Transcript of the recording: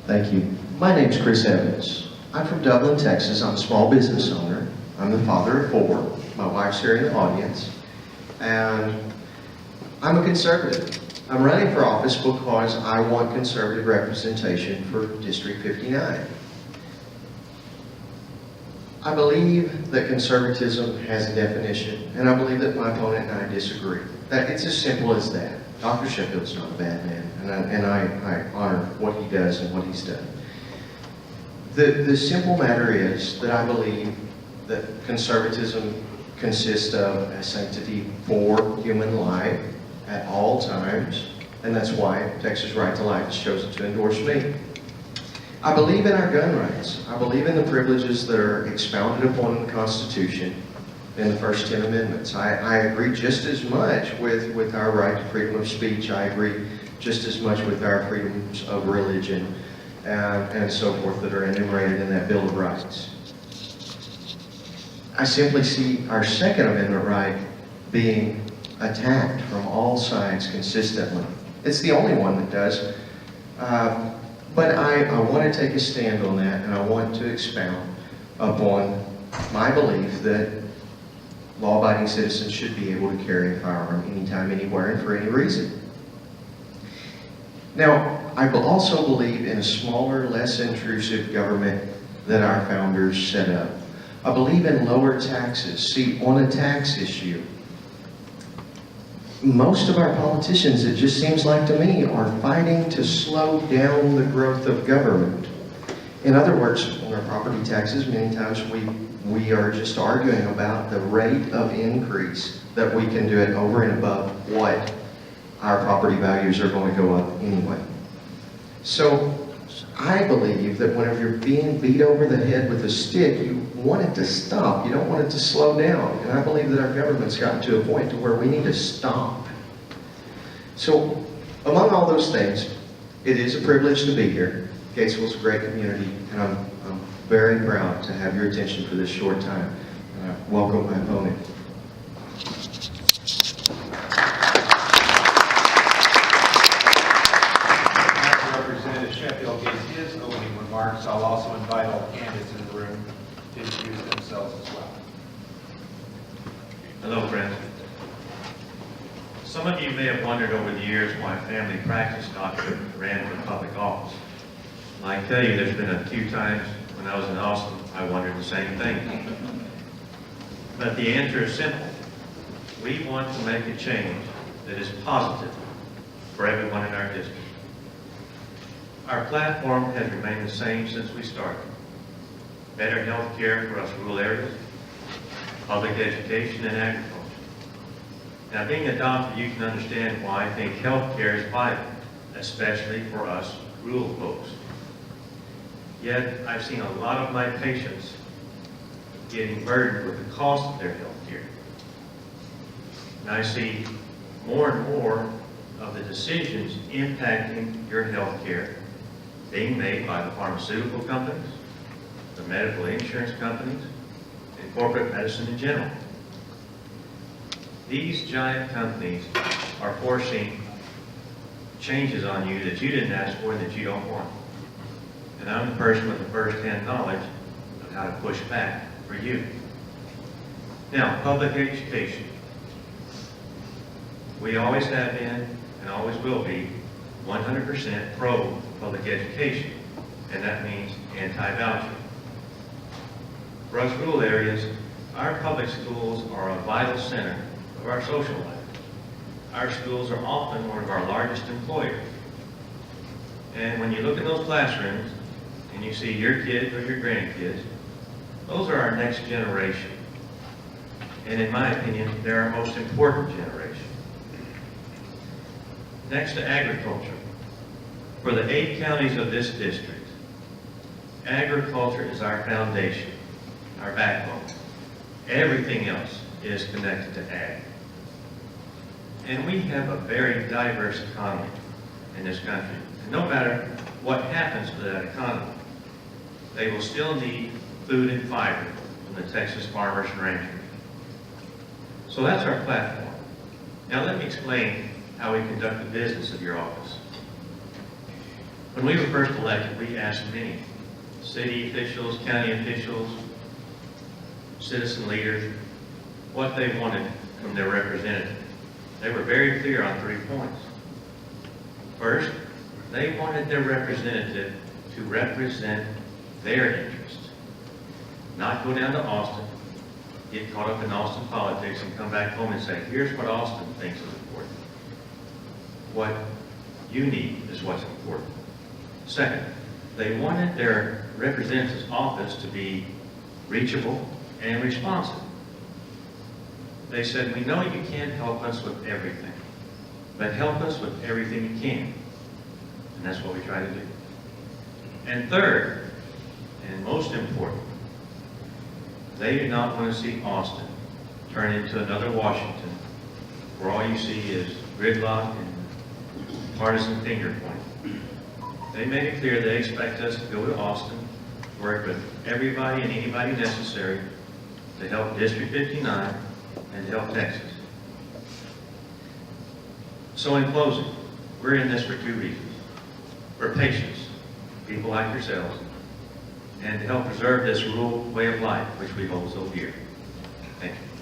Thank you. My name's Chris Evans. I'm from Dublin, Texas. I'm a small business owner. I'm the father of 4. My wife's here in the audience. And I'm a conservative. I'm running for office because I want conservative representation for District 59. I believe that conservatism has a definition, and I believe that my opponent and I disagree. That it's as simple as that. Dr. Sheffield's not a bad man, and I honor what he does and what he's done. The simple matter is that I believe that conservatism consists of a sanctity for human life at all times, and that's why Texas Right to Life has chosen to endorse me. I believe in our gun rights. I believe in the privileges that are expounded upon in the Constitution in the first 10 amendments. I agree just as much with our right to freedom of speech. I agree just as much with our freedoms of religion and so forth that are enumerated in that Bill of Rights. I simply see our Second Amendment right being attacked from all sides consistently. It's the only one that does. But I want to take a stand on that, and I want to expound upon my belief that law-abiding citizens should be able to carry a firearm anytime, anywhere, and for any reason. Now, I also believe in a smaller, less intrusive government that our founders set up. I believe in lower taxes. See, on a tax issue, most of our politicians, it just seems like to me, are fighting to slow down the growth of government. In other words, on our property taxes, many times we are just arguing about the rate of increase that we can do it over and above what our property values are going to go up anyway. So I believe that whenever you're being beat over the head with a stick, you want it to stop. You don't want it to slow down. And I believe that our government's gotten to a point to where we need to stop. So among all those things, it is a privilege to be here. Gatesville's a great community, and I'm very proud to have your attention for this short time. And I welcome my opponent. Representative Sheffield gives his opening remarks. I'll also invite all candidates in the room to introduce themselves as well. Hello, friends. Some of you may have wondered over the years why family practice doctor ran for public office. I tell you, there's been a few times when I was in Austin, I wondered the same thing. But the answer is simple. We want to make a change that is positive for everyone in our district. Our platform has remained the same since we started. Better health care for us rural areas, public education, and agriculture. Now, being a doctor, you can understand why I think health care is vital, especially for us rural folks. Yet, I've seen a lot of my patients getting burdened with the cost of their health care. And I see more and more of the decisions impacting your health care being made by the pharmaceutical companies, the medical insurance companies, and corporate medicine in general. These giant companies are forcing changes on you that you didn't ask for and that you don't want. And I'm the person with the first-hand knowledge of how to push back for you. Now, public education. We always have been and always will be 100% pro-public education, and that means anti-voucher. For us rural areas, our public schools are a vital center of our social life. Our schools are often one of our largest employers. And when you look in those classrooms and you see your kids or your grandkids, those are our next generation. And in my opinion, they're our most important generation. Next to agriculture. For the 8 counties of this district, agriculture is our foundation, our backbone. Everything else is connected to ag. And we have a very diverse economy in this country. And no matter what happens to that economy, they will still need food and fiber from the Texas farmers and ranchers. So that's our platform. Now let me explain how we conduct the business of your office. When we were first elected, we asked many city officials, county officials, citizen leaders, what they wanted from their representative. They were very clear on 3 points. First, they wanted their representative to represent their interests, not go down to Austin, get caught up in Austin politics, and come back home and say, here's what Austin thinks is important. What you need is what's important. Second, they wanted their representative's office to be reachable and responsive. They said, we know you can't help us with everything, but help us with everything you can. And that's what we try to do. And third, and most important, they do not want to see Austin turn into another Washington, where all you see is gridlock and partisan finger pointing. They made it clear they expect us to go to Austin, work with everybody and anybody necessary to help District 59 and to help Texas. So in closing, we're in this for 2 reasons. For patients, people like yourselves, and to help preserve this rural way of life which we hold so dear. Thank you.